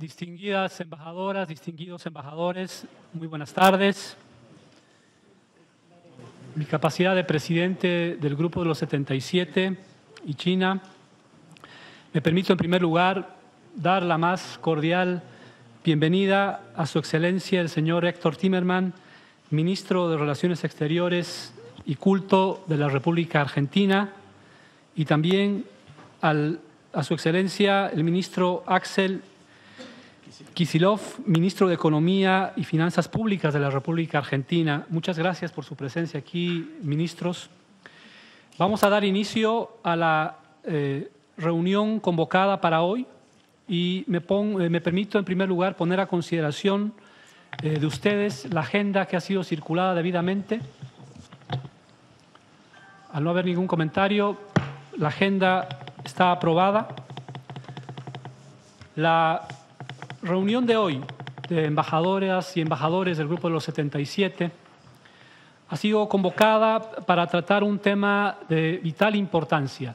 Distinguidas embajadoras, distinguidos embajadores, muy buenas tardes. Mi capacidad de presidente del Grupo de los 77 y China me permito en primer lugar dar la más cordial bienvenida a Su Excelencia el señor Héctor Timerman, Ministro de Relaciones Exteriores y Culto de la República Argentina, y también a Su Excelencia el Ministro Axel Kicillof, Ministro de Economía y Finanzas Públicas de la República Argentina. Muchas gracias por su presencia aquí, ministros. Vamos a dar inicio a la reunión convocada para hoy y me permito en primer lugar poner a consideración de ustedes la agenda que ha sido circulada debidamente. Al no haber ningún comentario, la agenda está aprobada. La reunión de hoy de embajadoras y embajadores del Grupo de los 77 ha sido convocada para tratar un tema de vital importancia,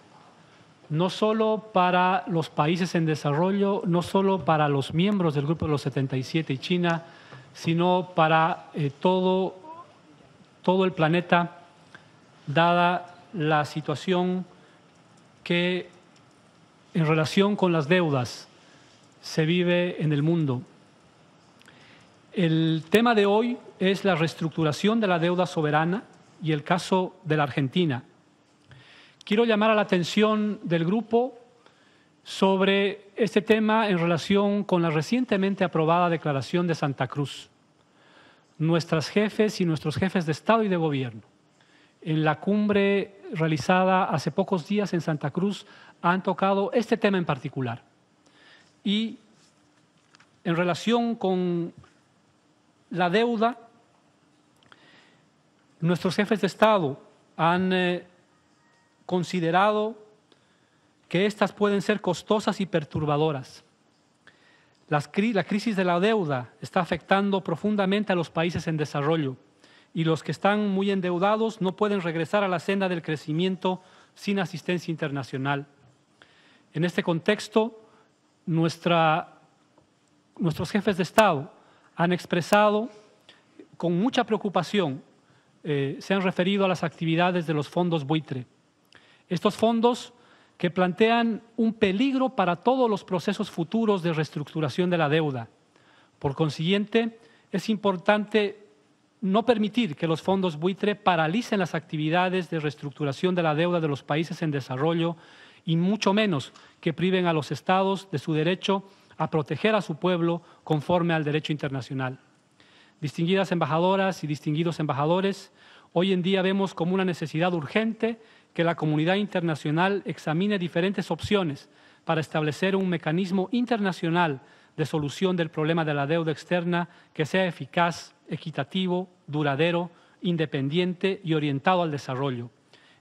no solo para los países en desarrollo, no solo para los miembros del Grupo de los 77 y China, sino para todo el planeta, dada la situación que en relación con las deudas se vive en el mundo. El tema de hoy es la reestructuración de la deuda soberana y el caso de la Argentina. Quiero llamar a la atención del grupo sobre este tema en relación con la recientemente aprobada Declaración de Santa Cruz. Nuestras jefes y nuestros jefes de Estado y de Gobierno, en la cumbre realizada hace pocos días en Santa Cruz, han tocado este tema en particular. Y en relación con la deuda, nuestros jefes de Estado han considerado que estas pueden ser costosas y perturbadoras. La crisis de la deuda está afectando profundamente a los países en desarrollo y los que están muy endeudados no pueden regresar a la senda del crecimiento sin asistencia internacional. En este contexto, nuestros jefes de Estado han expresado con mucha preocupación, se han referido a las actividades de los fondos buitre. Estos fondos que plantean un peligro para todos los procesos futuros de reestructuración de la deuda. Por consiguiente, es importante no permitir que los fondos buitre paralicen las actividades de reestructuración de la deuda de los países en desarrollo y mucho menos que priven a los estados de su derecho a proteger a su pueblo conforme al derecho internacional. Distinguidas embajadoras y distinguidos embajadores, hoy en día vemos como una necesidad urgente que la comunidad internacional examine diferentes opciones para establecer un mecanismo internacional de solución del problema de la deuda externa que sea eficaz, equitativo, duradero, independiente y orientado al desarrollo.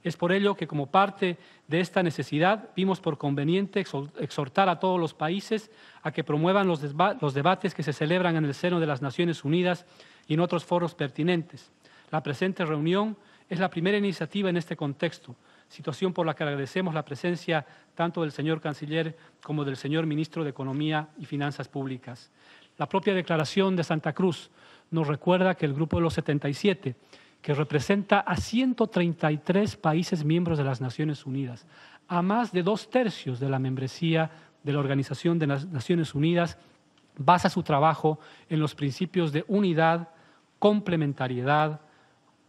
Es por ello que, como parte de esta necesidad, vimos por conveniente exhortar a todos los países a que promuevan los debates que se celebran en el seno de las Naciones Unidas y en otros foros pertinentes. La presente reunión es la primera iniciativa en este contexto, situación por la que agradecemos la presencia tanto del señor Canciller como del señor Ministro de Economía y Finanzas Públicas. La propia Declaración de Santa Cruz nos recuerda que el Grupo de los 77, que representa a 133 países miembros de las Naciones Unidas, a más de 2/3 de la membresía de la Organización de las Naciones Unidas, basa su trabajo en los principios de unidad, complementariedad,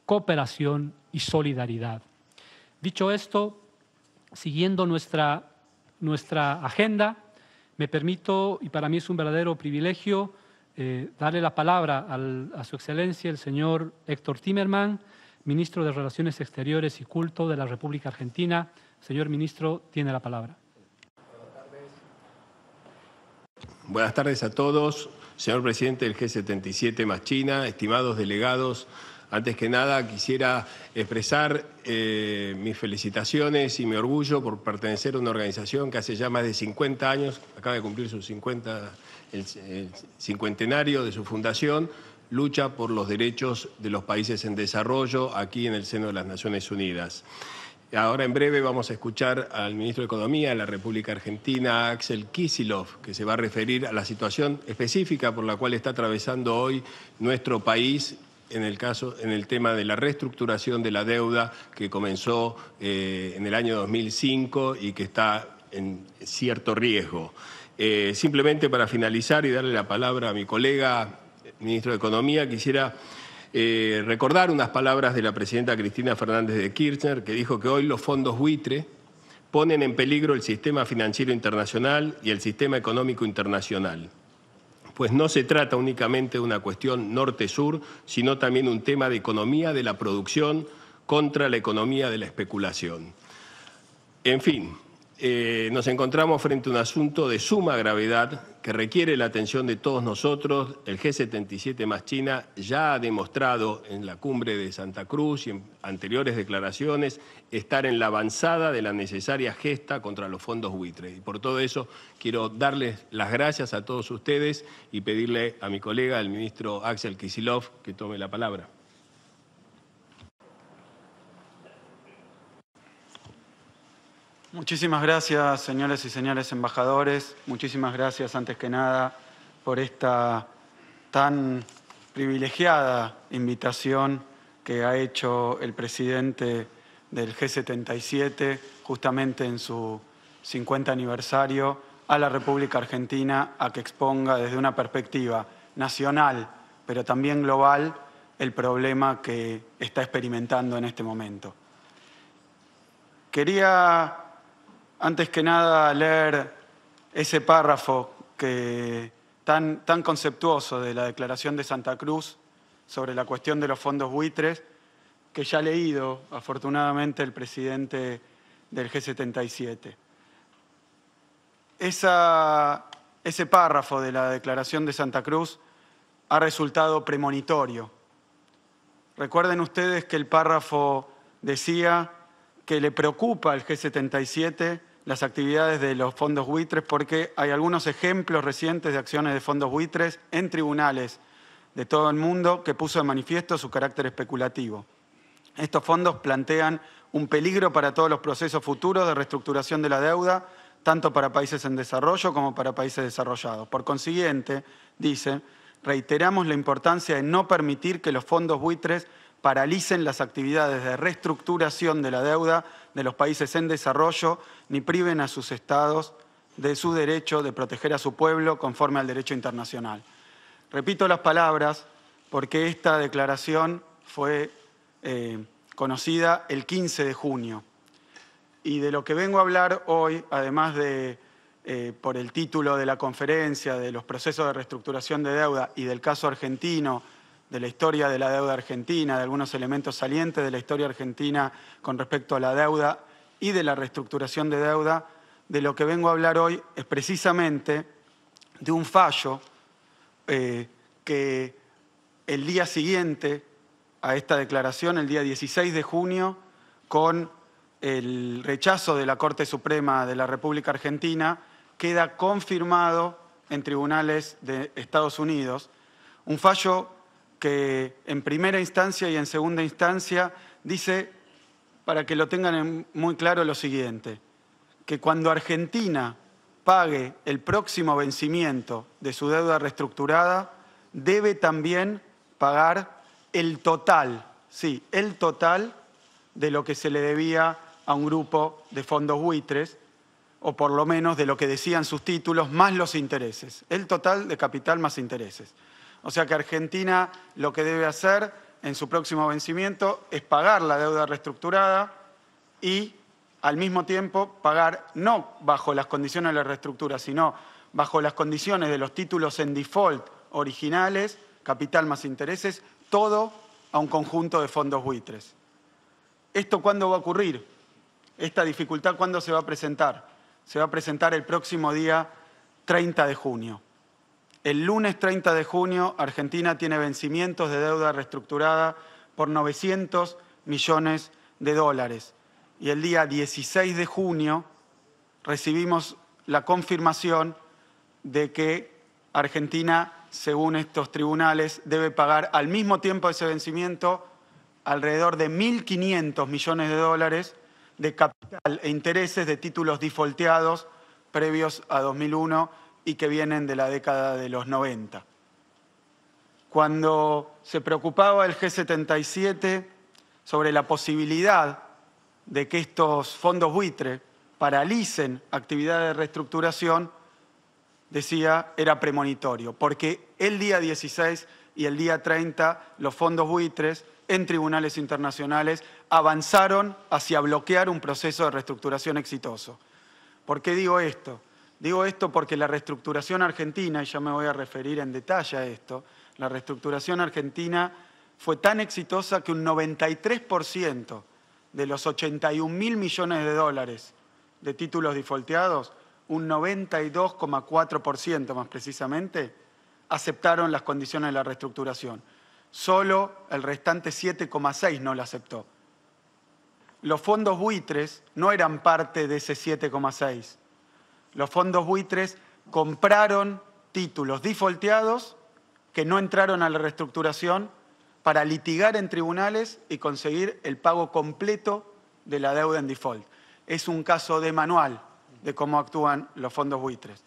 cooperación y solidaridad. Dicho esto, siguiendo nuestra agenda, me permito, y para mí es un verdadero privilegio, darle la palabra a Su Excelencia el señor Héctor Timerman, Ministro de Relaciones Exteriores y Culto de la República Argentina. Señor Ministro, tiene la palabra. Buenas tardes a todos. Señor Presidente del G77 más China, estimados delegados, antes que nada quisiera expresar mis felicitaciones y mi orgullo por pertenecer a una organización que hace ya más de 50 años, acaba de cumplir sus 50 el cincuentenario de su fundación, lucha por los derechos de los países en desarrollo aquí en el seno de las Naciones Unidas. Ahora en breve vamos a escuchar al ministro de Economía de la República Argentina, Axel Kicillof, que se va a referir a la situación específica por la cual está atravesando hoy nuestro país en el tema de la reestructuración de la deuda que comenzó en el año 2005 y que está en cierto riesgo. Simplemente para finalizar y darle la palabra a mi colega, ministro de Economía, quisiera recordar unas palabras de la presidenta Cristina Fernández de Kirchner, que dijo que hoy los fondos buitre ponen en peligro el sistema financiero internacional y el sistema económico internacional. Pues no se trata únicamente de una cuestión norte-sur, sino también un tema de economía de la producción contra la economía de la especulación. En fin, nos encontramos frente a un asunto de suma gravedad que requiere la atención de todos nosotros. El G77 más China ya ha demostrado en la cumbre de Santa Cruz y en anteriores declaraciones estar en la avanzada de la necesaria gesta contra los fondos buitres. Y por todo eso quiero darles las gracias a todos ustedes y pedirle a mi colega, el ministro Axel Kicillof, que tome la palabra. Muchísimas gracias, señores y señores embajadores. Muchísimas gracias, antes que nada, por esta tan privilegiada invitación que ha hecho el presidente del G77, justamente en su 50 aniversario, a la República Argentina a que exponga desde una perspectiva nacional, pero también global, el problema que está experimentando en este momento. Quería, antes que nada, leer ese párrafo tan conceptuoso de la Declaración de Santa Cruz sobre la cuestión de los fondos buitres, que ya ha leído, afortunadamente, el presidente del G77. Ese párrafo de la Declaración de Santa Cruz ha resultado premonitorio. Recuerden ustedes que el párrafo decía que le preocupa al G77 las actividades de los fondos buitres porque hay algunos ejemplos recientes de acciones de fondos buitres en tribunales de todo el mundo que puso de manifiesto su carácter especulativo. Estos fondos plantean un peligro para todos los procesos futuros de reestructuración de la deuda, tanto para países en desarrollo como para países desarrollados. Por consiguiente, dice, reiteramos la importancia de no permitir que los fondos buitres paralicen las actividades de reestructuración de la deuda de los países en desarrollo ni priven a sus estados de su derecho de proteger a su pueblo conforme al derecho internacional. Repito las palabras porque esta declaración fue conocida el 15 de junio. Y de lo que vengo a hablar hoy, además de, por el título de la conferencia, de los procesos de reestructuración de deuda y del caso argentino, de la historia de la deuda argentina, de algunos elementos salientes de la historia argentina con respecto a la deuda y de la reestructuración de deuda, de lo que vengo a hablar hoy es precisamente de un fallo que el día siguiente a esta declaración, el día 16 de junio, con el rechazo de la Corte Suprema de la República Argentina, queda confirmado en tribunales de Estados Unidos, un fallo que en primera instancia y en segunda instancia dice, para que lo tengan muy claro, lo siguiente, que cuando Argentina pague el próximo vencimiento de su deuda reestructurada, debe también pagar el total, sí, el total de lo que se le debía a un grupo de fondos buitres, o por lo menos de lo que decían sus títulos, más los intereses, el total de capital más intereses. O sea que Argentina lo que debe hacer en su próximo vencimiento es pagar la deuda reestructurada y al mismo tiempo pagar, no bajo las condiciones de la reestructura, sino bajo las condiciones de los títulos en default originales, capital más intereses, todo a un conjunto de fondos buitres. ¿Esto cuándo va a ocurrir? ¿Esta dificultad cuándo se va a presentar? Se va a presentar el próximo día 30 de junio. El lunes 30 de junio, Argentina tiene vencimientos de deuda reestructurada por 900 millones de dólares. Y el día 16 de junio recibimos la confirmación de que Argentina, según estos tribunales, debe pagar al mismo tiempo de ese vencimiento alrededor de 1.500 millones de dólares de capital e intereses de títulos defaulteados previos a 2001 y que vienen de la década de los 90. Cuando se preocupaba el G77 sobre la posibilidad de que estos fondos buitre paralicen actividades de reestructuración, decía, era premonitorio, porque el día 16 y el día 30 los fondos buitres en tribunales internacionales avanzaron hacia bloquear un proceso de reestructuración exitoso. ¿Por qué digo esto? Digo esto porque la reestructuración argentina, y ya me voy a referir en detalle a esto, la reestructuración argentina fue tan exitosa que un 93% de los 81.000 millones de dólares de títulos defaulteados, un 92,4% más precisamente, aceptaron las condiciones de la reestructuración. Solo el restante 7,6% no la aceptó. Los fondos buitres no eran parte de ese 7,6%. Los fondos buitres compraron títulos defaulteados que no entraron a la reestructuración para litigar en tribunales y conseguir el pago completo de la deuda en default. Es un caso de manual de cómo actúan los fondos buitres.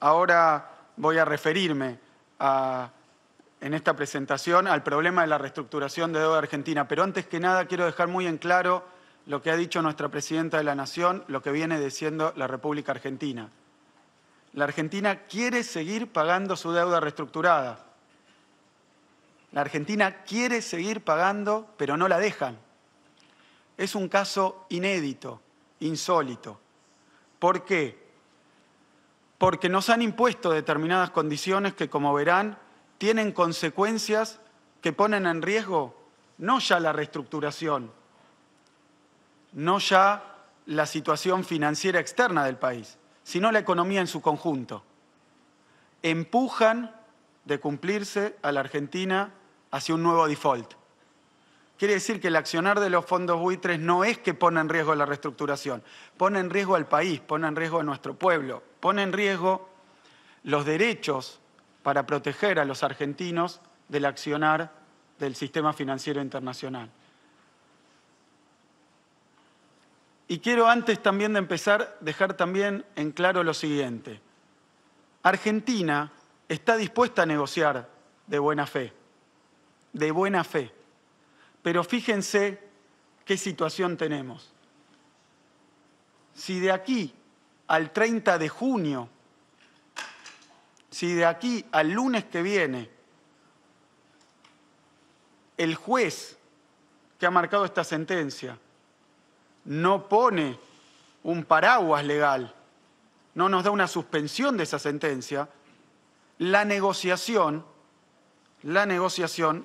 Ahora voy a referirme en esta presentación al problema de la reestructuración de deuda argentina, pero antes que nada quiero dejar muy en claro lo que ha dicho nuestra Presidenta de la Nación, lo que viene diciendo la República Argentina. La Argentina quiere seguir pagando su deuda reestructurada. La Argentina quiere seguir pagando, pero no la dejan. Es un caso inédito, insólito. ¿Por qué? Porque nos han impuesto determinadas condiciones que, como verán, tienen consecuencias que ponen en riesgo no ya la reestructuración, no ya la situación financiera externa del país, sino la economía en su conjunto. Empujan de cumplirse a la Argentina hacia un nuevo default. Quiere decir que el accionar de los fondos buitres no es que pone en riesgo la reestructuración, pone en riesgo al país, pone en riesgo a nuestro pueblo, pone en riesgo los derechos para proteger a los argentinos del accionar del sistema financiero internacional. Y quiero, antes también de empezar, dejar también en claro lo siguiente. Argentina está dispuesta a negociar de buena fe, pero fíjense qué situación tenemos. Si de aquí al 30 de junio, si de aquí al lunes que viene, el juez que ha marcado esta sentencia no pone un paraguas legal, no nos da una suspensión de esa sentencia, la negociación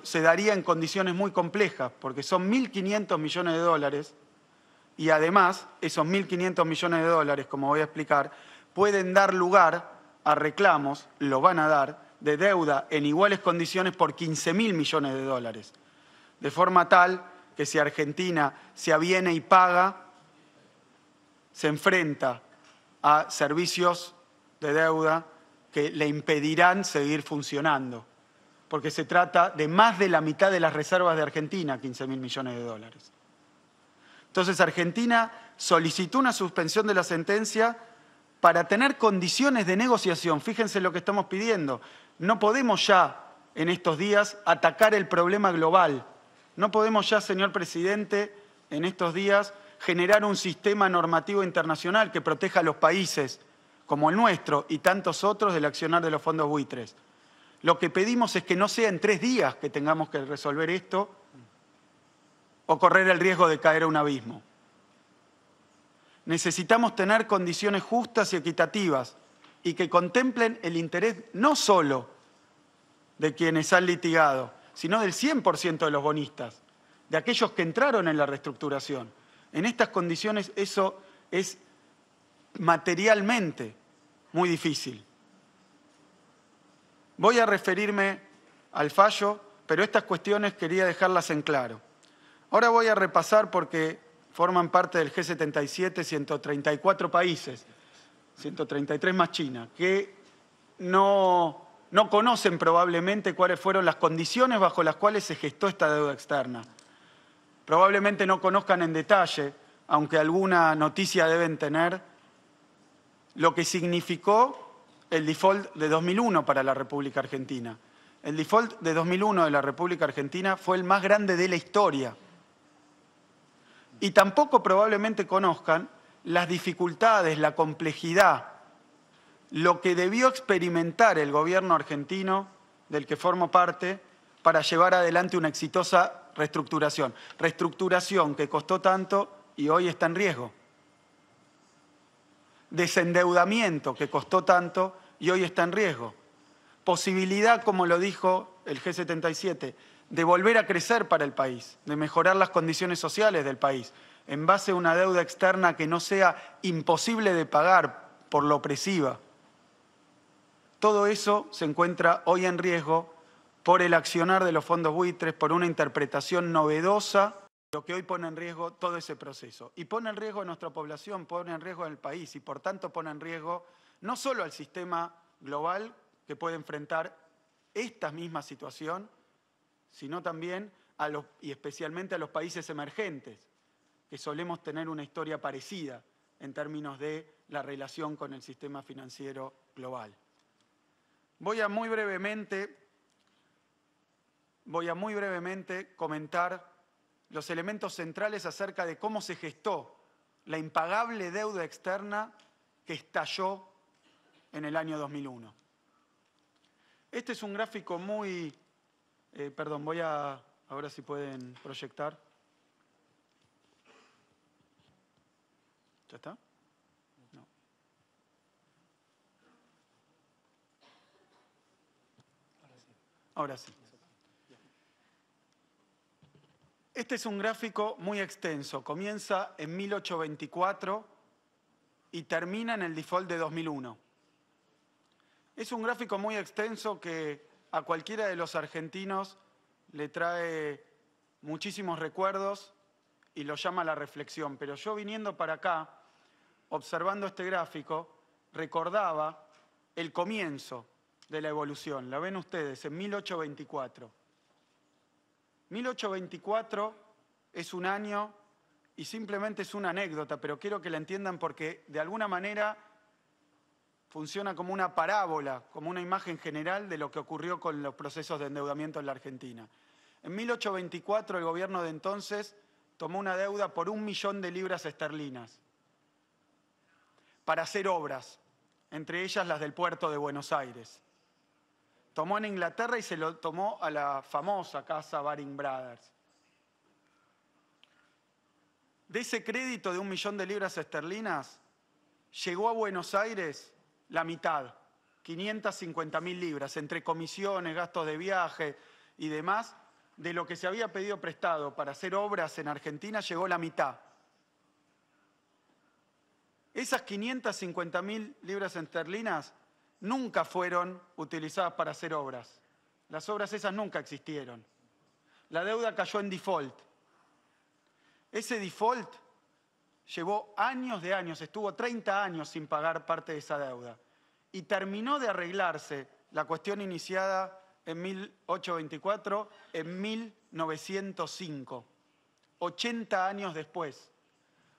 se daría en condiciones muy complejas, porque son 1.500 millones de dólares y además esos 1.500 millones de dólares, como voy a explicar, pueden dar lugar a reclamos, lo van a dar, de deuda en iguales condiciones por 15.000 millones de dólares. De forma tal que si Argentina se aviene y paga, se enfrenta a servicios de deuda que le impedirán seguir funcionando, porque se trata de más de la mitad de las reservas de Argentina, 15.000 millones de dólares. Entonces Argentina solicitó una suspensión de la sentencia para tener condiciones de negociación. Fíjense lo que estamos pidiendo. No podemos ya, en estos días, atacar el problema global. No podemos ya, señor presidente, en estos días, generar un sistema normativo internacional que proteja a los países, como el nuestro y tantos otros, del accionar de los fondos buitres. Lo que pedimos es que no sea en 3 días que tengamos que resolver esto o correr el riesgo de caer a un abismo. Necesitamos tener condiciones justas y equitativas y que contemplen el interés no solo de quienes han litigado, sino del 100% de los bonistas, de aquellos que entraron en la reestructuración. En estas condiciones eso es materialmente muy difícil. Voy a referirme al fallo, pero estas cuestiones quería dejarlas en claro. Ahora voy a repasar porque forman parte del G77 134 países, 133 más China, que no conocen probablemente cuáles fueron las condiciones bajo las cuales se gestó esta deuda externa. Probablemente no conozcan en detalle aunque alguna noticia deben tener, lo que significó el default de 2001 para la República Argentina. El default de 2001 de la República Argentina fue el más grande de la historia. Y tampoco probablemente conozcan las dificultades, la complejidad, lo que debió experimentar el gobierno argentino, del que formo parte, para llevar adelante una exitosa reestructuración. Reestructuración que costó tanto y hoy está en riesgo. Desendeudamiento que costó tanto y hoy está en riesgo. Posibilidad, como lo dijo el G77, de volver a crecer para el país, de mejorar las condiciones sociales del país, en base a una deuda externa que no sea imposible de pagar por lo opresiva. Todo eso se encuentra hoy en riesgo por el accionar de los fondos buitres, por una interpretación novedosa, lo que hoy pone en riesgo todo ese proceso. Y pone en riesgo a nuestra población, pone en riesgo al país y por tanto pone en riesgo no solo al sistema global que puede enfrentar esta misma situación, sino también y especialmente a los países emergentes, que solemos tener una historia parecida en términos de la relación con el sistema financiero global. Voy a muy brevemente comentar los elementos centrales acerca de cómo se gestó la impagable deuda externa que estalló en el año 2001. Este es un gráfico muy... ahora si pueden proyectar. ¿Ya está? No. Ahora sí. Este es un gráfico muy extenso. Comienza en 1824 y termina en el default de 2001. Es un gráfico muy extenso que a cualquiera de los argentinos le trae muchísimos recuerdos y lo llama a la reflexión. Pero yo viniendo para acá, observando este gráfico, recordaba el comienzo de la evolución. La ven ustedes, en 1824. 1824 es un año y simplemente es una anécdota, pero quiero que la entiendan porque de alguna manera funciona como una parábola, como una imagen general de lo que ocurrió con los procesos de endeudamiento en la Argentina. En 1824 el gobierno de entonces tomó una deuda por 1 millón de libras esterlinas para hacer obras, entre ellas las del puerto de Buenos Aires. Tomó en Inglaterra y se lo tomó a la famosa casa Baring Brothers. De ese crédito de 1 millón de libras esterlinas, llegó a Buenos Aires la mitad, 550.000 libras, entre comisiones, gastos de viaje y demás, de lo que se había pedido prestado para hacer obras en Argentina, llegó la mitad. Esas 550.000 libras esterlinas nunca fueron utilizadas para hacer obras. Las obras esas nunca existieron. La deuda cayó en default. Ese default llevó años de años, estuvo 30 años sin pagar parte de esa deuda. Y terminó de arreglarse la cuestión iniciada en 1824, en 1905. 80 años después.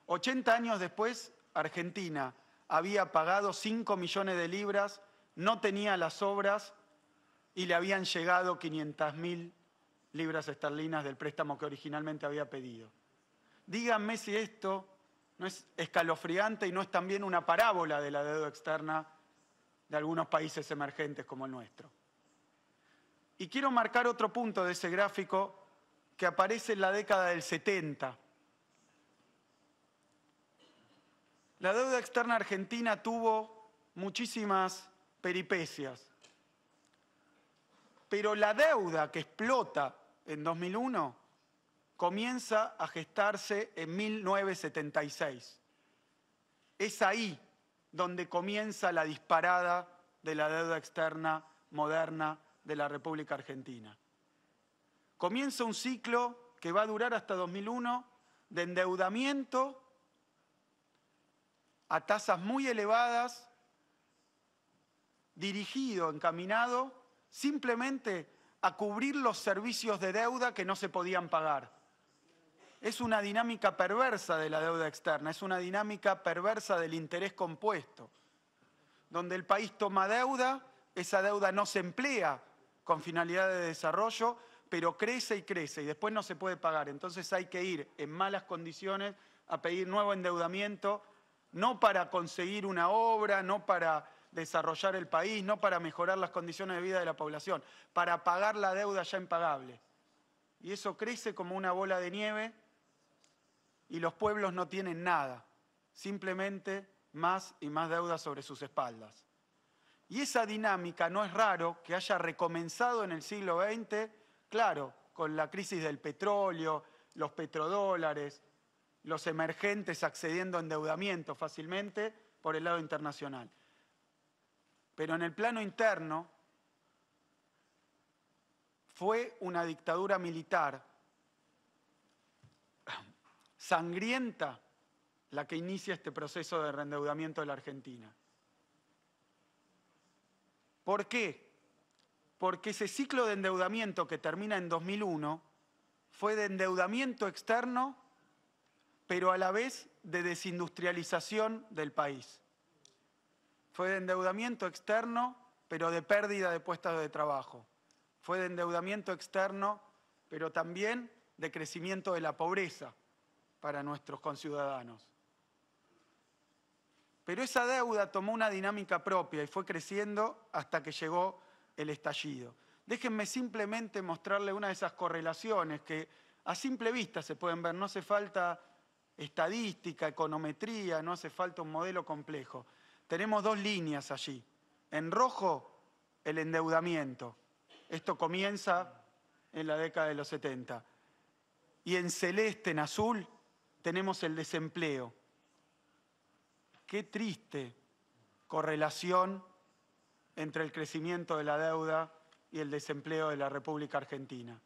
80 años después, Argentina había pagado 5 millones de libras, no tenía las obras y le habían llegado 500.000 libras esterlinas del préstamo que originalmente había pedido. Díganme si esto no es escalofriante y no es también una parábola de la deuda externa de algunos países emergentes como el nuestro. Y quiero marcar otro punto de ese gráfico que aparece en la década del 70. La deuda externa argentina tuvo muchísimas peripecias, pero la deuda que explota en 2001 comienza a gestarse en 1976. Es ahí donde comienza la disparada de la deuda externa moderna de la República Argentina. Comienza un ciclo que va a durar hasta 2001 de endeudamiento a tasas muy elevadas, dirigido, encaminado, simplemente a cubrir los servicios de deuda que no se podían pagar. Es una dinámica perversa de la deuda externa, es una dinámica perversa del interés compuesto, donde el país toma deuda, esa deuda no se emplea con finalidad de desarrollo, pero crece y crece y después no se puede pagar. Entonces hay que ir en malas condiciones a pedir nuevo endeudamiento, no para conseguir una obra, no para desarrollar el país, no para mejorar las condiciones de vida de la población, para pagar la deuda ya impagable. Y eso crece como una bola de nieve y los pueblos no tienen nada, simplemente más y más deuda sobre sus espaldas. Y esa dinámica no es raro que haya recomenzado en el siglo XX, claro, con la crisis del petróleo, los petrodólares, los emergentes accediendo a endeudamiento fácilmente por el lado internacional. Pero en el plano interno fue una dictadura militar sangrienta la que inicia este proceso de reendeudamiento de la Argentina. ¿Por qué? Porque ese ciclo de endeudamiento que termina en 2001 fue de endeudamiento externo, pero a la vez de desindustrialización del país. Fue de endeudamiento externo, pero de pérdida de puestos de trabajo. Fue de endeudamiento externo, pero también de crecimiento de la pobreza para nuestros conciudadanos. Pero esa deuda tomó una dinámica propia y fue creciendo hasta que llegó el estallido. Déjenme simplemente mostrarle una de esas correlaciones que a simple vista se pueden ver. No hace falta estadística, econometría, no hace falta un modelo complejo. Tenemos dos líneas allí. En rojo, el endeudamiento. Esto comienza en la década de los 70. Y en celeste, en azul, tenemos el desempleo. Qué triste correlación entre el crecimiento de la deuda y el desempleo de la República Argentina.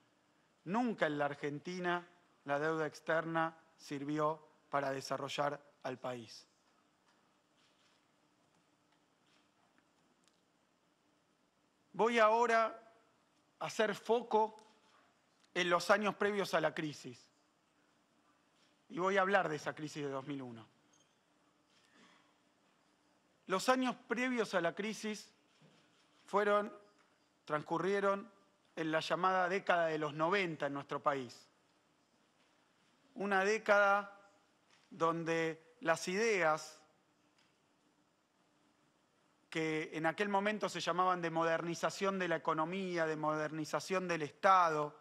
Nunca en la Argentina la deuda externa sirvió para desarrollar al país. Voy ahora a hacer foco en los años previos a la crisis. Y voy a hablar de esa crisis de 2001. Los años previos a la crisis transcurrieron en la llamada década de los 90 en nuestro país. Una década donde las ideas que en aquel momento se llamaban de modernización de la economía, de modernización del Estado,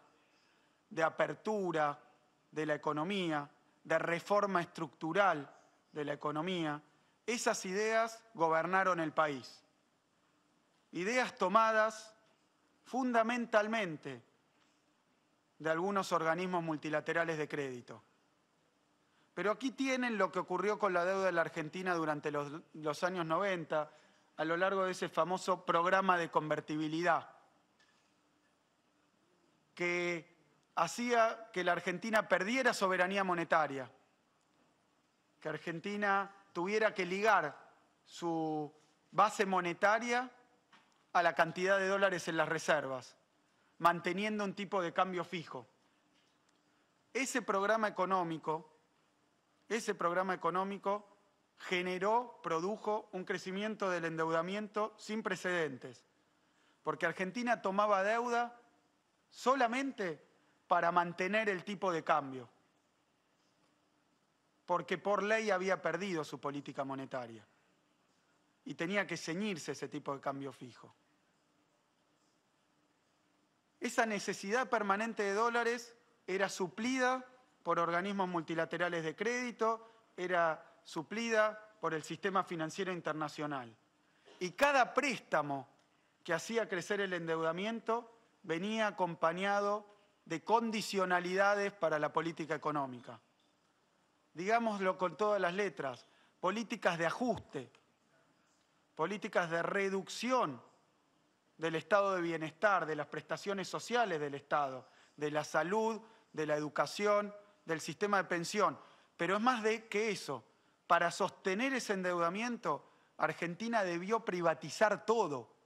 de apertura de la economía, de reforma estructural de la economía, esas ideas gobernaron el país. Ideas tomadas fundamentalmente de algunos organismos multilaterales de crédito. Pero aquí tienen lo que ocurrió con la deuda de la Argentina durante los años 90, a lo largo de ese famoso programa de convertibilidad, que hacía que la Argentina perdiera soberanía monetaria, que Argentina tuviera que ligar su base monetaria a la cantidad de dólares en las reservas, manteniendo un tipo de cambio fijo. Ese programa económico produjo un crecimiento del endeudamiento sin precedentes, porque Argentina tomaba deuda solamente para mantener el tipo de cambio, porque por ley había perdido su política monetaria y tenía que ceñirse ese tipo de cambio fijo. Esa necesidad permanente de dólares era suplida por organismos multilaterales de crédito, era suplida por el sistema financiero internacional. Y cada préstamo que hacía crecer el endeudamiento venía acompañado de condicionalidades para la política económica. Digámoslo con todas las letras, políticas de ajuste, políticas de reducción del estado de bienestar, de las prestaciones sociales del Estado, de la salud, de la educación, del sistema de pensión. Pero es más que eso. Para sostener ese endeudamiento, Argentina debió privatizar todo.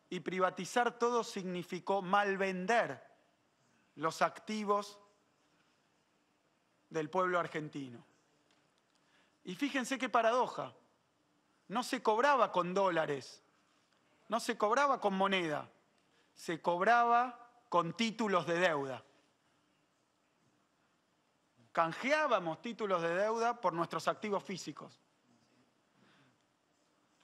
Y privatizar todo significó malvender los activos del pueblo argentino. Y fíjense qué paradoja. No se cobraba con dólares, no se cobraba con moneda, se cobraba con títulos de deuda. Canjeábamos títulos de deuda por nuestros activos físicos.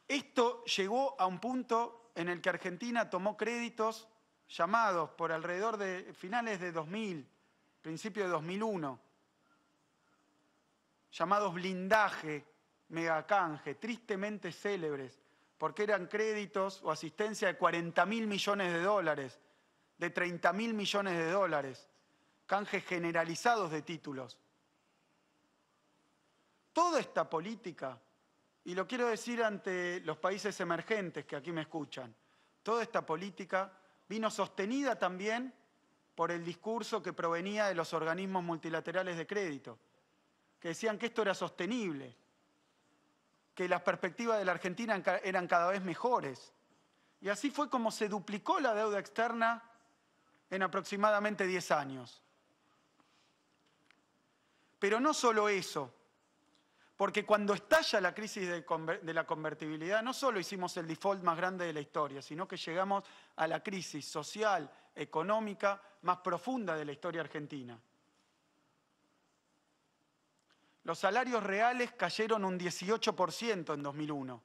Esto llegó a un punto en el que Argentina tomó créditos llamados por alrededor de finales de 2000, principio de 2001, llamados blindaje, megacanje, tristemente célebres, porque eran créditos o asistencia de 40.000 millones de dólares, de 30.000 millones de dólares, canjes generalizados de títulos. Toda esta política, y lo quiero decir ante los países emergentes que aquí me escuchan, toda esta política vino sostenida también por el discurso que provenía de los organismos multilaterales de crédito, que decían que esto era sostenible, que las perspectivas de la Argentina eran cada vez mejores. Y así fue como se duplicó la deuda externa en aproximadamente 10 años. Pero no solo eso, porque cuando estalla la crisis de la convertibilidad, no solo hicimos el default más grande de la historia, sino que llegamos a la crisis social, económica más profunda de la historia argentina. Los salarios reales cayeron un 18% en 2001.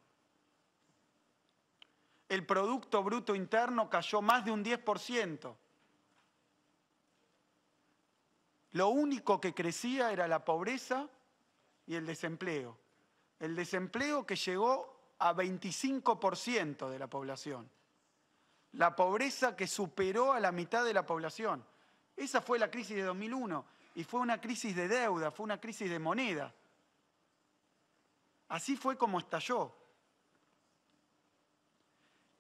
El Producto Bruto Interno cayó más de un 10%. Lo único que crecía era la pobreza y el desempleo. El desempleo que llegó a 25% de la población. La pobreza que superó a la mitad de la población. Esa fue la crisis de 2001 y fue una crisis de deuda, fue una crisis de moneda. Así fue como estalló.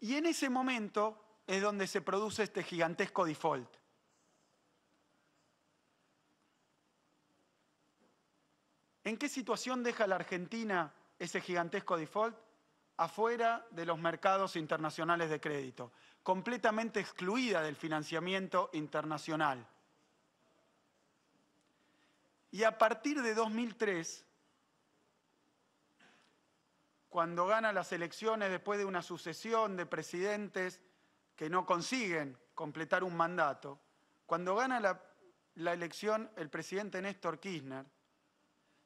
Y en ese momento es donde se produce este gigantesco default. ¿En qué situación deja la Argentina ese gigantesco default? Afuera de los mercados internacionales de crédito, completamente excluida del financiamiento internacional. Y a partir de 2003, cuando gana las elecciones después de una sucesión de presidentes que no consiguen completar un mandato, cuando gana la elección el presidente Néstor Kirchner,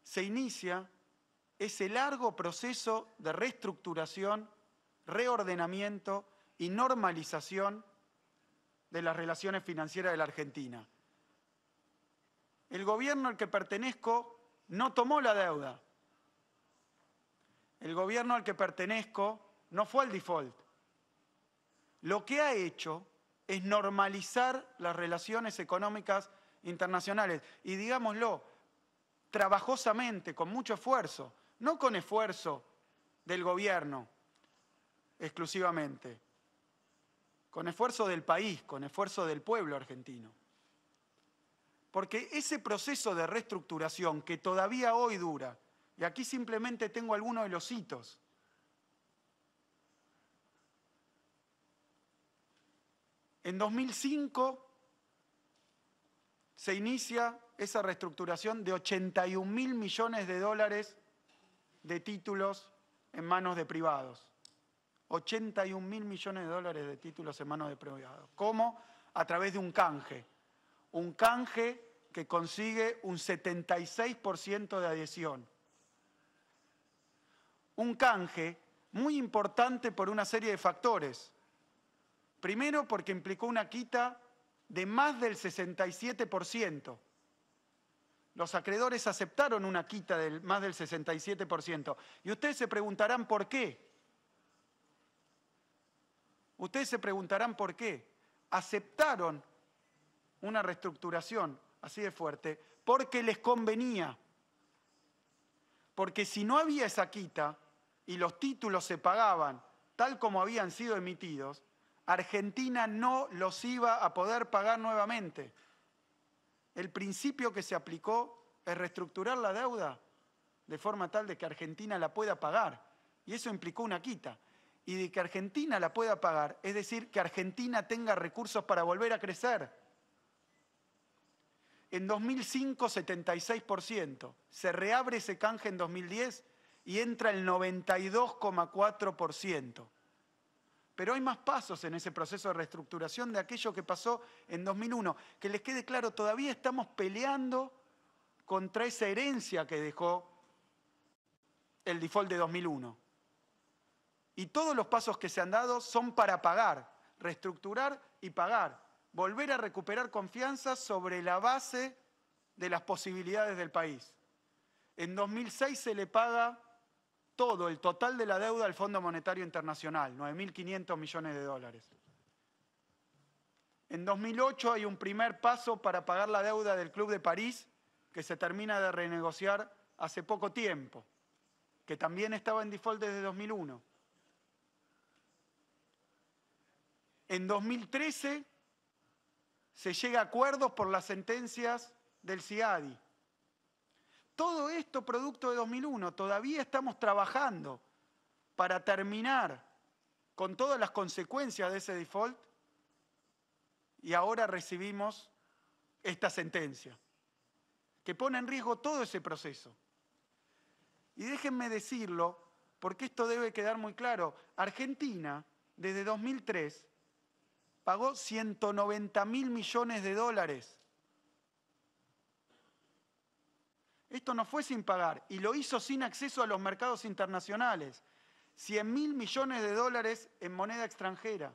se inicia ese largo proceso de reestructuración, reordenamiento y normalización de las relaciones financieras de la Argentina. El gobierno al que pertenezco no tomó la deuda. El gobierno al que pertenezco no fue al default. Lo que ha hecho es normalizar las relaciones económicas internacionales. Y digámoslo, trabajosamente, con mucho esfuerzo, no con esfuerzo del gobierno exclusivamente, con esfuerzo del país, con esfuerzo del pueblo argentino. Porque ese proceso de reestructuración que todavía hoy dura, y aquí simplemente tengo algunos de los hitos. En 2005 se inicia esa reestructuración de 81.000 millones de dólares de títulos en manos de privados. 81.000 millones de dólares de títulos en manos de privados. ¿Cómo? A través de un canje. Un canje que consigue un 76% de adhesión. Un canje muy importante por una serie de factores. Primero, porque implicó una quita de más del 67%. Los acreedores aceptaron una quita de más del 67%. Y ustedes se preguntarán por qué. Ustedes se preguntarán por qué. Aceptaron una reestructuración así de fuerte porque les convenía. Porque si no había esa quita y los títulos se pagaban tal como habían sido emitidos, Argentina no los iba a poder pagar nuevamente. El principio que se aplicó es reestructurar la deuda de forma tal de que Argentina la pueda pagar. Y eso implicó una quita. Y de que Argentina la pueda pagar, es decir, que Argentina tenga recursos para volver a crecer. En 2005, 76%. Se reabre ese canje en 2010 y entra el 92,4%. Pero hay más pasos en ese proceso de reestructuración de aquello que pasó en 2001. Que les quede claro, todavía estamos peleando contra esa herencia que dejó el default de 2001. Y todos los pasos que se han dado son para pagar, reestructurar y pagar. Volver a recuperar confianza sobre la base de las posibilidades del país. En 2006 se le paga todo, el total de la deuda al Fondo Monetario Internacional, 9.500 millones de dólares. En 2008 hay un primer paso para pagar la deuda del Club de París, que se termina de renegociar hace poco tiempo, que también estaba en default desde 2001. En 2013 se llega a acuerdos por las sentencias del CIADI. Todo esto producto de 2001. Todavía estamos trabajando para terminar con todas las consecuencias de ese default y ahora recibimos esta sentencia que pone en riesgo todo ese proceso. Y déjenme decirlo, porque esto debe quedar muy claro. Argentina, desde 2003, pagó 190.000 millones de dólares. Esto no fue sin pagar y lo hizo sin acceso a los mercados internacionales. 100.000 millones de dólares en moneda extranjera.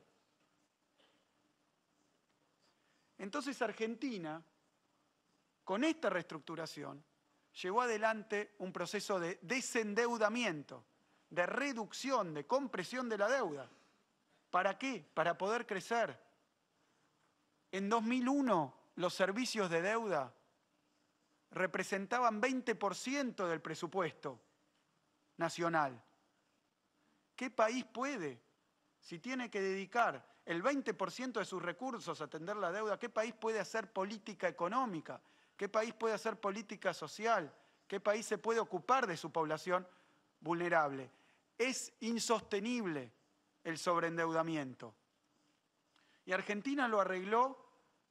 Entonces Argentina, con esta reestructuración, llevó adelante un proceso de desendeudamiento, de reducción, de compresión de la deuda. ¿Para qué? Para poder crecer. En 2001, los servicios de deuda representaban 20% del presupuesto nacional. ¿Qué país puede, si tiene que dedicar el 20% de sus recursos a atender la deuda, qué país puede hacer política económica? ¿Qué país puede hacer política social? ¿Qué país se puede ocupar de su población vulnerable? Es insostenible el sobreendeudamiento. Y Argentina lo arregló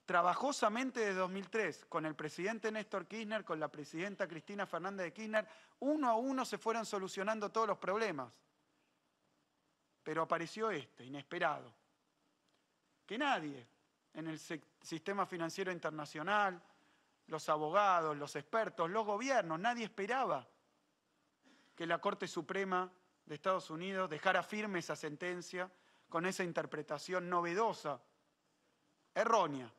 trabajosamente desde 2003, con el presidente Néstor Kirchner, con la presidenta Cristina Fernández de Kirchner, uno a uno se fueron solucionando todos los problemas. Pero apareció este, inesperado, que nadie en el sistema financiero internacional, los abogados, los expertos, los gobiernos, nadie esperaba que la Corte Suprema de Estados Unidos dejara firme esa sentencia con esa interpretación novedosa, errónea,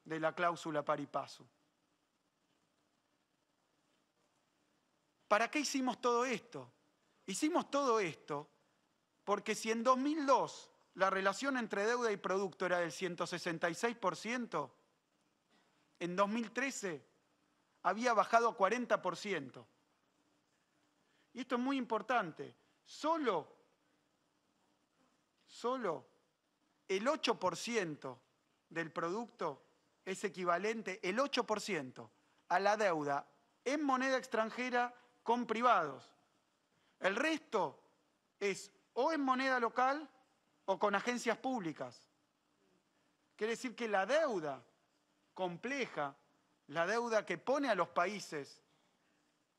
de la cláusula pari passu. ¿Para qué hicimos todo esto? Hicimos todo esto porque si en 2002 la relación entre deuda y producto era del 166%, en 2013 había bajado a 40%. Y esto es muy importante. Solo el 8% del producto es equivalente, el 8%, a la deuda en moneda extranjera con privados. El resto es o en moneda local o con agencias públicas. Quiere decir que la deuda compleja, la deuda que pone a los países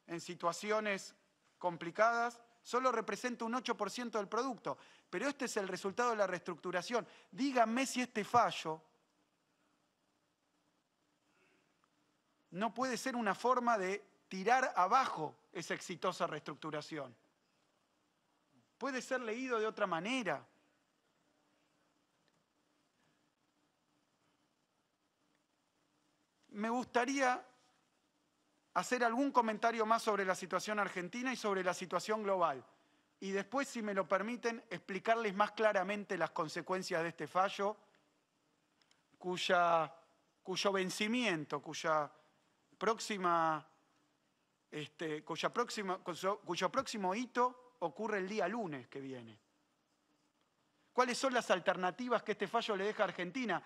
en situaciones complicadas, solo representa un 8% del producto. Pero este es el resultado de la reestructuración. Díganme si este fallo no puede ser una forma de tirar abajo esa exitosa reestructuración. Puede ser leído de otra manera. Me gustaría hacer algún comentario más sobre la situación argentina y sobre la situación global. Y después, si me lo permiten, explicarles más claramente las consecuencias de este fallo, cuyo vencimiento, cuyo próximo hito ocurre el día lunes que viene. ¿Cuáles son las alternativas que este fallo le deja a Argentina?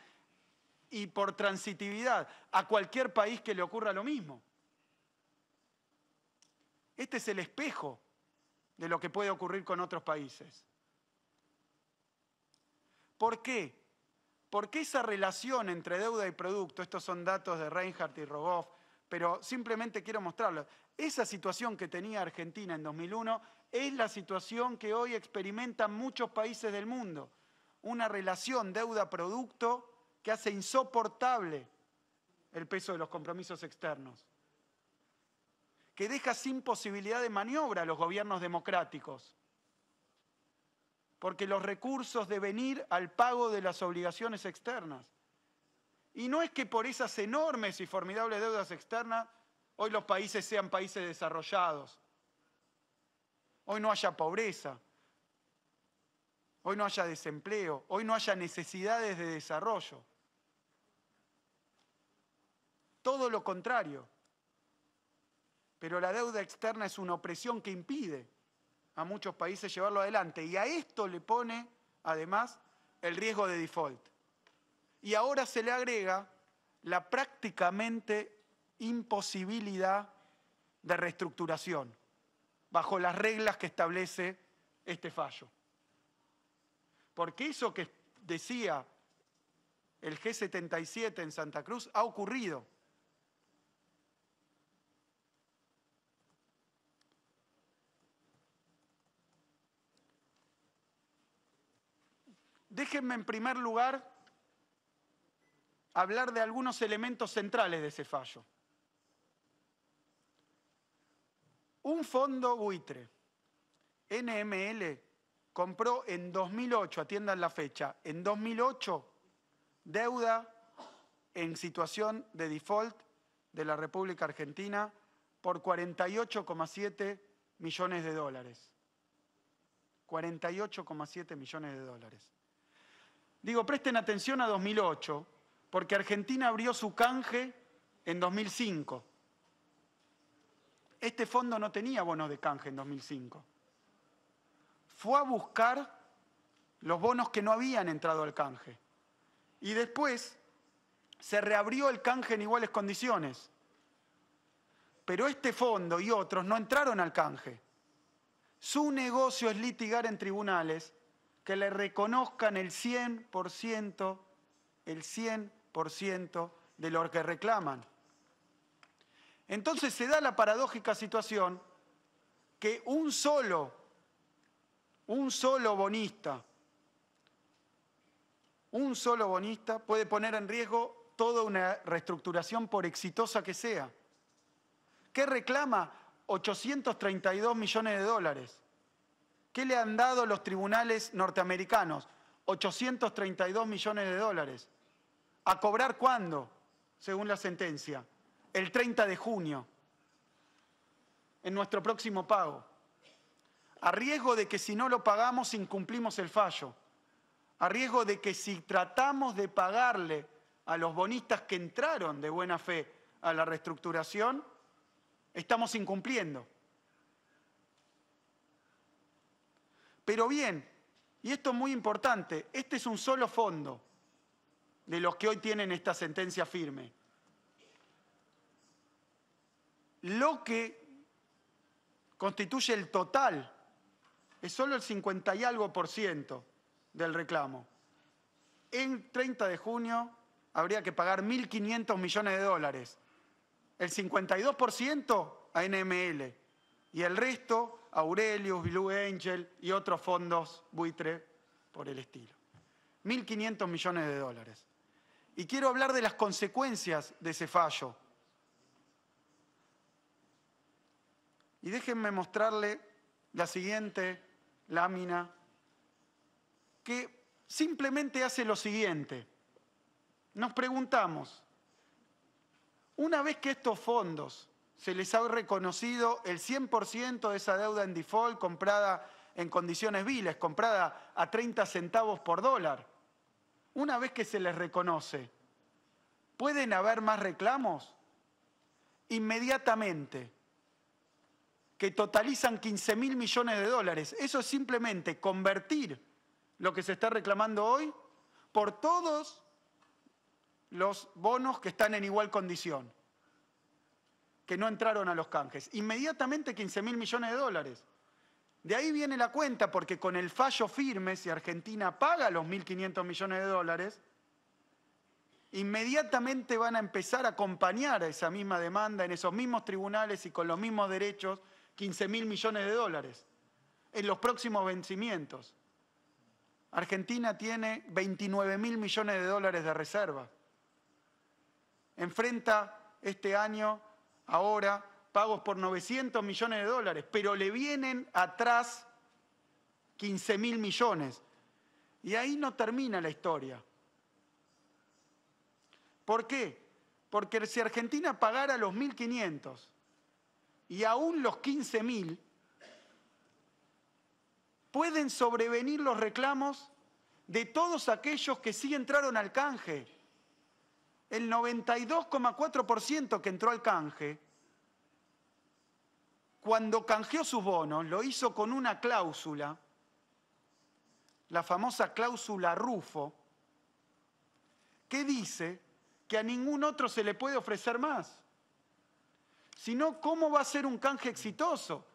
Y por transitividad, a cualquier país que le ocurra lo mismo. Este es el espejo de lo que puede ocurrir con otros países. ¿Por qué? porque esa relación entre deuda y producto, estos son datos de Reinhardt y Rogoff, pero simplemente quiero mostrarlo, esa situación que tenía Argentina en 2001 es la situación que hoy experimentan muchos países del mundo. Una relación deuda-producto que hace insoportable el peso de los compromisos externos, que deja sin posibilidad de maniobra a los gobiernos democráticos, porque los recursos deben ir al pago de las obligaciones externas. Y no es que por esas enormes y formidables deudas externas hoy los países sean países desarrollados, hoy no haya pobreza, hoy no haya desempleo, hoy no haya necesidades de desarrollo. Todo lo contrario. Pero la deuda externa es una opresión que impide a muchos países llevarlo adelante. Y a esto le pone, además, el riesgo de default. Y ahora se le agrega la prácticamente imposibilidad de reestructuración, bajo las reglas que establece este fallo. Porque eso que decía el G77 en Santa Cruz ha ocurrido. Déjenme en primer lugar hablar de algunos elementos centrales de ese fallo. Un fondo buitre, NML, compró en 2008, atiendan la fecha, en 2008, deuda en situación de default de la República Argentina por 48,7 millones de dólares. 48,7 millones de dólares. Digo, presten atención a 2008, porque Argentina abrió su canje en 2005. Este fondo no tenía bonos de canje en 2005. Fue a buscar los bonos que no habían entrado al canje. Y después se reabrió el canje en iguales condiciones. Pero este fondo y otros no entraron al canje. Su negocio es litigar en tribunales que le reconozcan el 100% de lo que reclaman. Entonces se da la paradójica situación que un solo bonista puede poner en riesgo toda una reestructuración por exitosa que sea. ¿Qué reclama? 832 millones de dólares. ¿Qué le han dado los tribunales norteamericanos? 832 millones de dólares. ¿A cobrar cuándo? Según la sentencia. El 30 de junio. En nuestro próximo pago. A riesgo de que si no lo pagamos incumplimos el fallo. A riesgo de que si tratamos de pagarle a los bonistas que entraron de buena fe a la reestructuración, estamos incumpliendo. Pero bien, y esto es muy importante, este es un solo fondo de los que hoy tienen esta sentencia firme. Lo que constituye el total es solo el 50 y algo % del reclamo. En 30 de junio habría que pagar 1.500 millones de dólares. El 52% a NML y el resto a Aurelius, Blue Angel y otros fondos buitre por el estilo. 1.500 millones de dólares. Y quiero hablar de las consecuencias de ese fallo. Y déjenme mostrarle la siguiente lámina que simplemente hace lo siguiente. Nos preguntamos, una vez que estos fondos se les ha reconocido el 100% de esa deuda en default comprada en condiciones viles, comprada a 30 centavos por dólar, una vez que se les reconoce, ¿pueden haber más reclamos? Inmediatamente, que totalizan 15.000 millones de dólares. Eso es simplemente convertir lo que se está reclamando hoy por todos los bonos que están en igual condición, que no entraron a los canjes. Inmediatamente 15.000 millones de dólares. De ahí viene la cuenta, porque con el fallo firme, si Argentina paga los 1.500 millones de dólares, inmediatamente van a empezar a acompañar a esa misma demanda en esos mismos tribunales y con los mismos derechos 15.000 millones de dólares en los próximos vencimientos. Argentina tiene 29.000 millones de dólares de reserva. Enfrenta este año, ahora, pagos por 900 millones de dólares, pero le vienen atrás 15.000 millones. Y ahí no termina la historia. ¿Por qué? Porque si Argentina pagara los 1.500 y aún los 15.000, pueden sobrevenir los reclamos de todos aquellos que sí entraron al canje. El 92,4% que entró al canje, cuando canjeó sus bonos, lo hizo con una cláusula, la famosa cláusula Rufo, que dice que a ningún otro se le puede ofrecer más. Si no, ¿cómo va a ser un canje exitoso?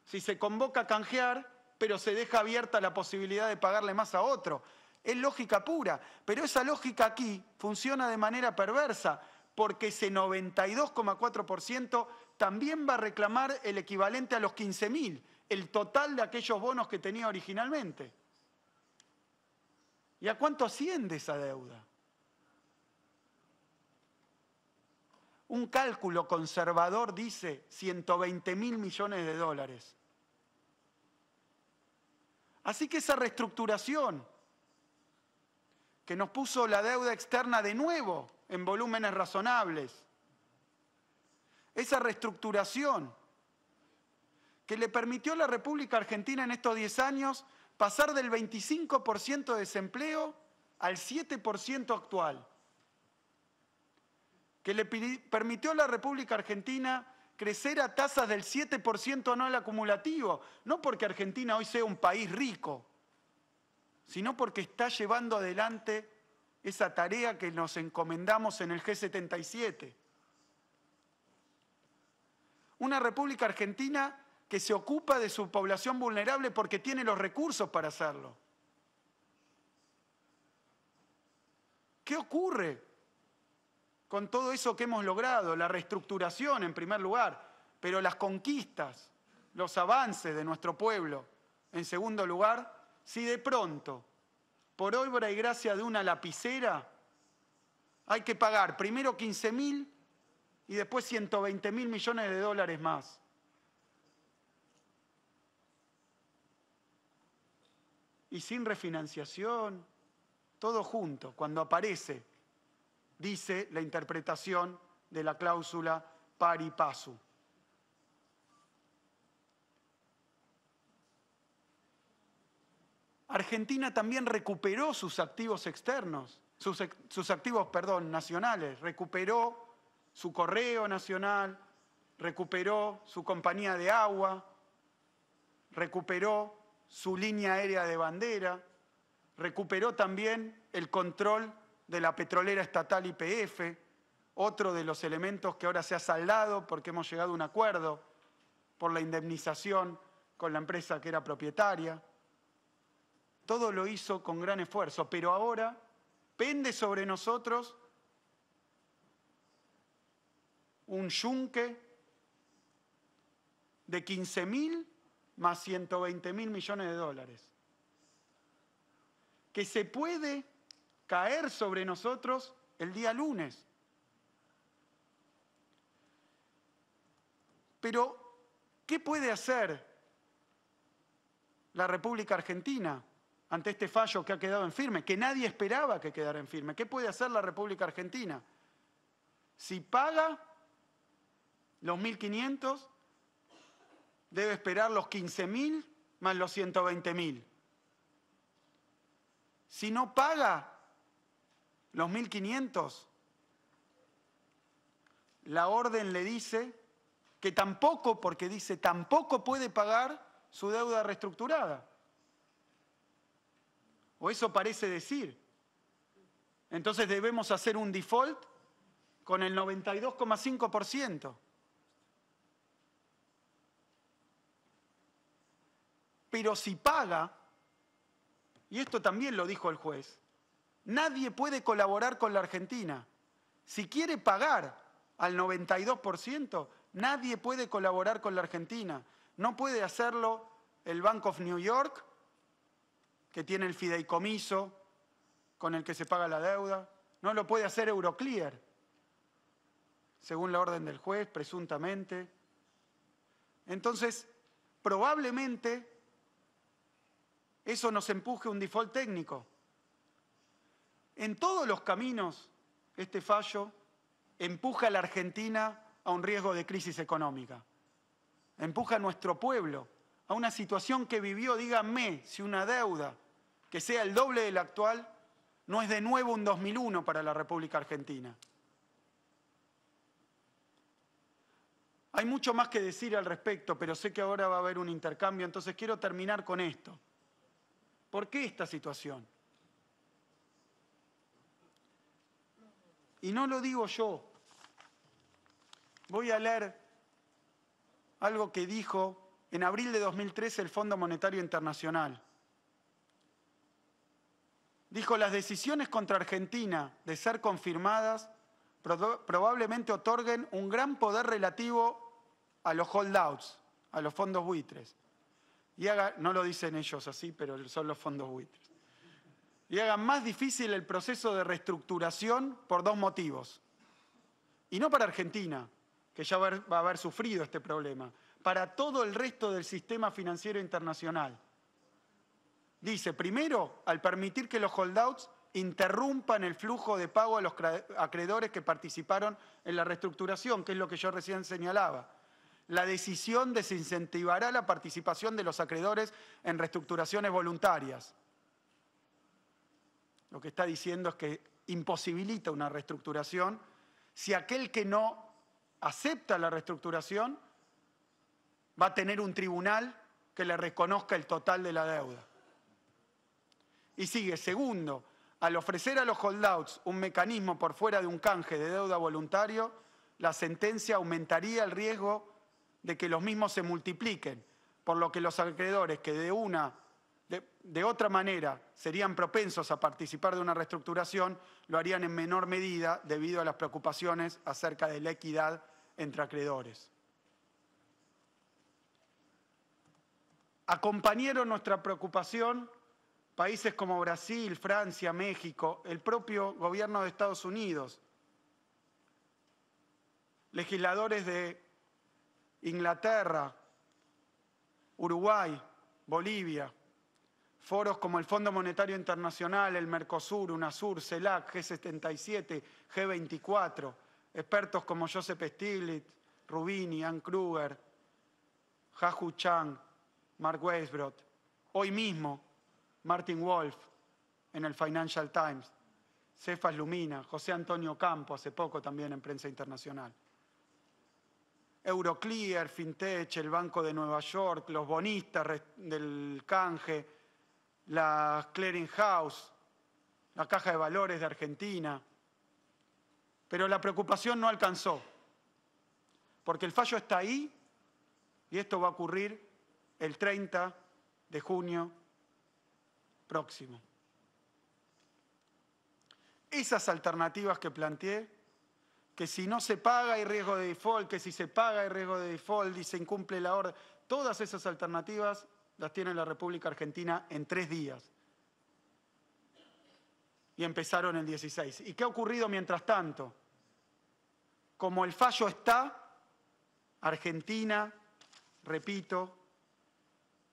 Si se convoca a canjear, pero se deja abierta la posibilidad de pagarle más a otro. Es lógica pura, pero esa lógica aquí funciona de manera perversa, porque ese 92,4% también va a reclamar el equivalente a los 15.000, el total de aquellos bonos que tenía originalmente. ¿Y a cuánto asciende esa deuda? Un cálculo conservador dice 120.000 millones de dólares. Así que esa reestructuración que nos puso la deuda externa de nuevo en volúmenes razonables, esa reestructuración que le permitió a la República Argentina en estos 10 años pasar del 25% de desempleo al 7% actual, que le permitió a la República Argentina crecer a tasas del 7% anual acumulativo, no porque Argentina hoy sea un país rico, sino porque está llevando adelante esa tarea que nos encomendamos en el G77. Una República Argentina que se ocupa de su población vulnerable porque tiene los recursos para hacerlo. ¿Qué ocurre con todo eso que hemos logrado? La reestructuración en primer lugar, pero las conquistas, los avances de nuestro pueblo en segundo lugar, si de pronto, por obra y gracia de una lapicera, hay que pagar primero 15.000 y después 120.000 millones de dólares más. Y sin refinanciación, todo junto, cuando aparece, dice la interpretación de la cláusula pari passu. Argentina también recuperó sus activos externos, sus activos nacionales, recuperó su correo nacional, recuperó su compañía de agua, recuperó su línea aérea de bandera, recuperó también el control de la petrolera estatal YPF, otro de los elementos que ahora se ha saldado porque hemos llegado a un acuerdo por la indemnización con la empresa que era propietaria. Todo lo hizo con gran esfuerzo, pero ahora pende sobre nosotros un yunque de 15.000 más 120.000 millones de dólares, que se puede caer sobre nosotros el día lunes. Pero, ¿qué puede hacer la República Argentina ante este fallo que ha quedado en firme, que nadie esperaba que quedara en firme? ¿Qué puede hacer la República Argentina? Si paga los 1.500, debe esperar los 15.000 más los 120.000. Si no paga los 1.500, la orden le dice que tampoco, porque dice tampoco puede pagar su deuda reestructurada. O eso parece decir. Entonces debemos hacer un default con el 92,5%. Pero si paga, y esto también lo dijo el juez, Nadie puede colaborar con la Argentina. Si quiere pagar al 92%, nadie puede colaborar con la Argentina. No puede hacerlo el Bank of New York, que tiene el fideicomiso con el que se paga la deuda. No lo puede hacer Euroclear, según la orden del juez, presuntamente. Entonces, probablemente eso nos empuje a un default técnico. En todos los caminos, este fallo empuja a la Argentina a un riesgo de crisis económica. Empuja a nuestro pueblo a una situación que vivió, díganme, si una deuda que sea el doble de la actual no es de nuevo un 2001 para la República Argentina. Hay mucho más que decir al respecto, pero sé que ahora va a haber un intercambio, entonces quiero terminar con esto. ¿Por qué esta situación? Y no lo digo yo. Voy a leer algo que dijo en abril de 2013 el Fondo Monetario Internacional. Dijo: las decisiones contra Argentina de ser confirmadas probablemente otorguen un gran poder relativo a los holdouts, a los fondos buitres. No lo dicen ellos así, pero son los fondos buitres. Y hagan más difícil el proceso de reestructuración por dos motivos. Y no para Argentina, que ya va a haber sufrido este problema, para todo el resto del sistema financiero internacional. Dice, primero, al permitir que los holdouts interrumpan el flujo de pago a los acreedores que participaron en la reestructuración, que es lo que yo recién señalaba. La decisión desincentivará la participación de los acreedores en reestructuraciones voluntarias. Lo que está diciendo es que imposibilita una reestructuración si aquel que no acepta la reestructuración va a tener un tribunal que le reconozca el total de la deuda. Y sigue, segundo, al ofrecer a los holdouts un mecanismo por fuera de un canje de deuda voluntario, la sentencia aumentaría el riesgo de que los mismos se multipliquen, por lo que los acreedores que de otra manera serían propensos a participar de una reestructuración, lo harían en menor medida debido a las preocupaciones acerca de la equidad entre acreedores. Acompañaron nuestra preocupación países como Brasil, Francia, México, el propio gobierno de Estados Unidos, legisladores de Inglaterra, Uruguay, Bolivia, foros como el Fondo Monetario Internacional, el Mercosur, UNASUR, CELAC, G77, G24, expertos como Joseph Stiglitz, Rubini, Ann Kruger, Ha-Hu Chang, Mark Weisbrot, hoy mismo Martin Wolf en el Financial Times, Cefas Lumina, José Antonio Campo, hace poco también en prensa internacional. Euroclear, Fintech, el Banco de Nueva York, los bonistas del canje, la Clearing House, la Caja de Valores de Argentina. Pero la preocupación no alcanzó, porque el fallo está ahí y esto va a ocurrir el 30 de junio próximo. Esas alternativas que planteé, que si no se paga hay riesgo de default, que si se paga hay riesgo de default y se incumple la orden, todas esas alternativas las tiene la República Argentina en 3 días. Y empezaron el 16. ¿Y qué ha ocurrido mientras tanto? Como el fallo está, Argentina, repito,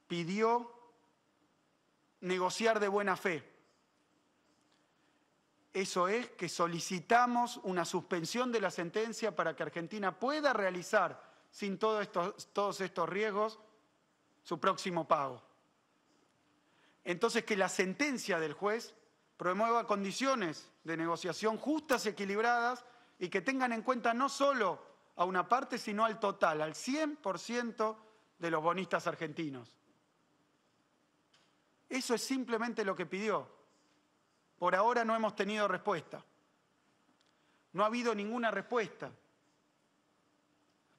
pidió negociar de buena fe. Eso es que solicitamos una suspensión de la sentencia para que Argentina pueda realizar, sin todos estos riesgos, su próximo pago. Entonces, que la sentencia del juez promueva condiciones de negociación justas y equilibradas y que tengan en cuenta no solo a una parte, sino al total, al 100% de los bonistas argentinos. Eso es simplemente lo que pidió. Por ahora no hemos tenido respuesta. No ha habido ninguna respuesta.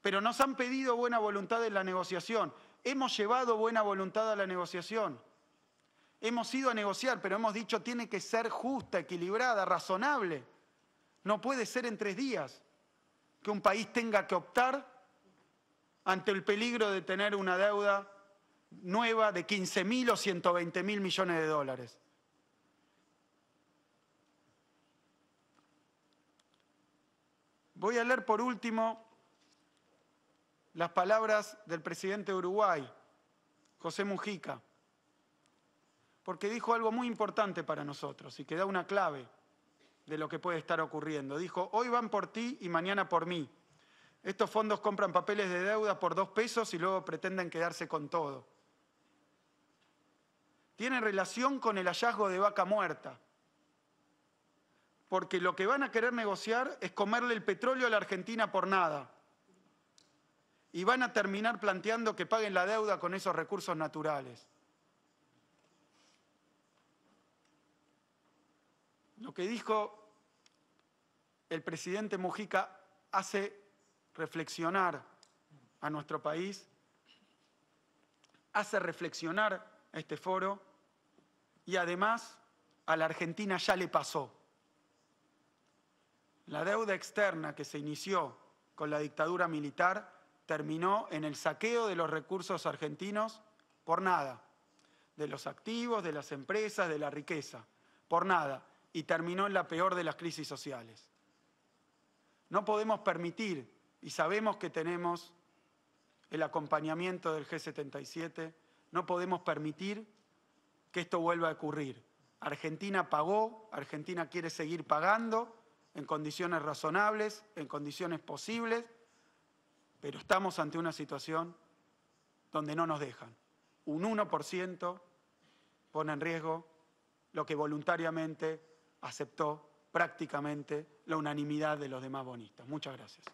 Pero nos han pedido buena voluntad en la negociación. Hemos llevado buena voluntad a la negociación. Hemos ido a negociar, pero hemos dicho tiene que ser justa, equilibrada, razonable. No puede ser en 3 días que un país tenga que optar ante el peligro de tener una deuda nueva de 15.000 o 120.000 millones de dólares. Voy a leer por último las palabras del presidente de Uruguay, José Mujica, porque dijo algo muy importante para nosotros y que da una clave de lo que puede estar ocurriendo. Dijo, hoy van por ti y mañana por mí. Estos fondos compran papeles de deuda por 2 pesos y luego pretenden quedarse con todo. Tiene relación con el hallazgo de Vaca Muerta, porque lo que van a querer negociar es comerle el petróleo a la Argentina por nada. Y van a terminar planteando que paguen la deuda con esos recursos naturales. Lo que dijo el presidente Mujica hace reflexionar a nuestro país, hace reflexionar a este foro y además a la Argentina ya le pasó. La deuda externa que se inició con la dictadura militar terminó en el saqueo de los recursos argentinos por nada, de los activos, de las empresas, de la riqueza, por nada, y terminó en la peor de las crisis sociales. No podemos permitir, y sabemos que tenemos el acompañamiento del G77, no podemos permitir que esto vuelva a ocurrir. Argentina pagó, Argentina quiere seguir pagando en condiciones razonables, en condiciones posibles, pero estamos ante una situación donde no nos dejan. Un 1% pone en riesgo lo que voluntariamente aceptó prácticamente la unanimidad de los demás bonistas. Muchas gracias.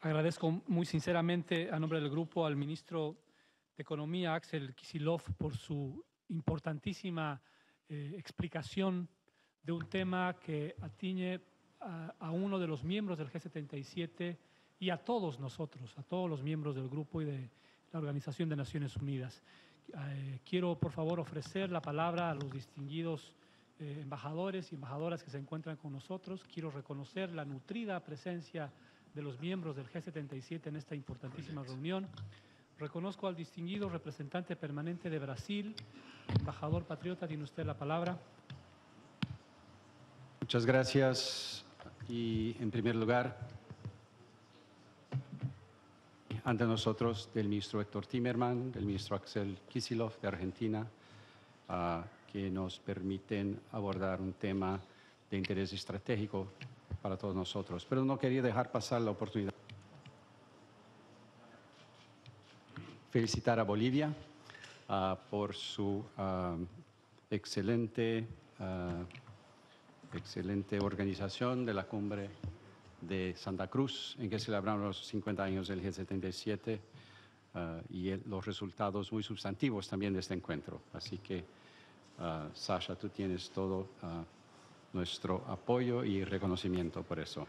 Agradezco muy sinceramente a nombre del grupo al ministro de Economía, Axel Kicillof, por su importantísima explicación de un tema que atañe a uno de los miembros del G77 y a todos nosotros, a todos los miembros del grupo y de la Organización de Naciones Unidas. Quiero, por favor, ofrecer la palabra a los distinguidos embajadores y embajadoras que se encuentran con nosotros. Quiero reconocer la nutrida presencia de los miembros del G77 en esta importantísima reunión. Reconozco al distinguido representante permanente de Brasil, embajador patriota, tiene usted la palabra. Muchas gracias. Y en primer lugar, ante nosotros del ministro Héctor Timerman, del ministro Axel Kicillof de Argentina, que nos permiten abordar un tema de interés estratégico para todos nosotros. Pero no quería dejar pasar la oportunidad de felicitar a Bolivia por su excelente organización de la cumbre de Santa Cruz, en que celebramos los 50 años del G77 y los resultados muy sustantivos también de este encuentro. Así que, Sasha, tú tienes todo nuestro apoyo y reconocimiento por eso.